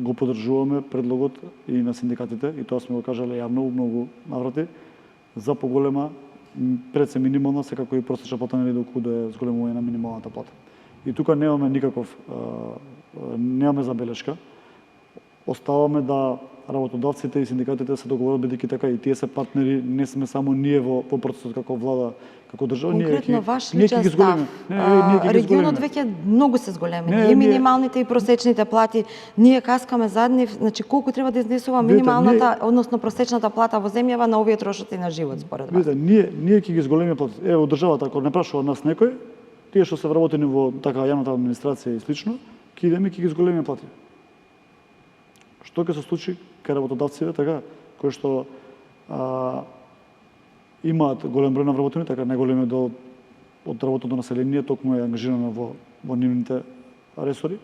го поддржуваме предлогот и на синдикатите, и тоа сме го кажале јавно у многу наврати, за поголема пред се минимална, секако и просечна плата нели доколку да е зголемување на минималната плата. И тука немаме никаков немаме забелешка. Оставаме да работодавците и синдикатите се договорат, бидејќи така и тие се партнери, не сме само ние во процесот како влада, како држава. Конкретно ваш личен став. Регионот веќе многу се зголемени. И минималните и просечните плати. Ние каскаме зад нив, значи колку треба да изнесува минималната, односно просечната плата во земјава на овие трошоци на живот според вас? Ние ќе ги зголемиме плати. Од државата, ако не прашува нас некој, тие што се вработени во така јавната администрација и слично, ќе идеме ќе ги зголемиме плати. Што ќе се случи кај работодавците, така, кои што имаат голем број на вработени, така најголемиот дел од работното население токму е ангажирано во нивните ресори.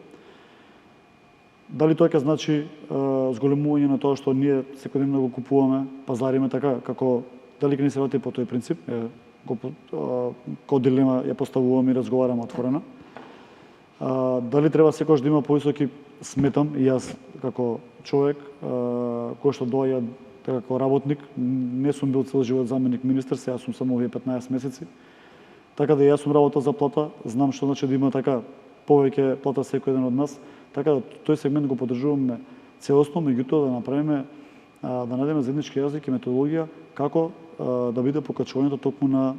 Дали тоа ќе значи зголемување на тоа што ние секојдневно го купуваме, пазариме така, како дали ќе ни се врати по тој принцип, кој дилема ја поставуваме и разговараме отворено. Дали треба секогаш да има повисоки, сметам и јас како човек кој што доаѓа како работник, не сум бил цел живот заменик министер, сега сум само овие 15 месеци. Така да јас сум работел за плата, знам што значи да има така повеќе плата секој еден од нас. Така да тој сегмент го поддржуваме целосно, меѓутоа да направиме да најдеме заеднички јазик и методологија како да биде покачувањето токму на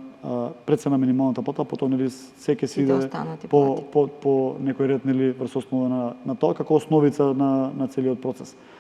пред се на минималната плата, потоа нели секој си иде по некој ред нели врз основа на тоа како основица на целиот процес.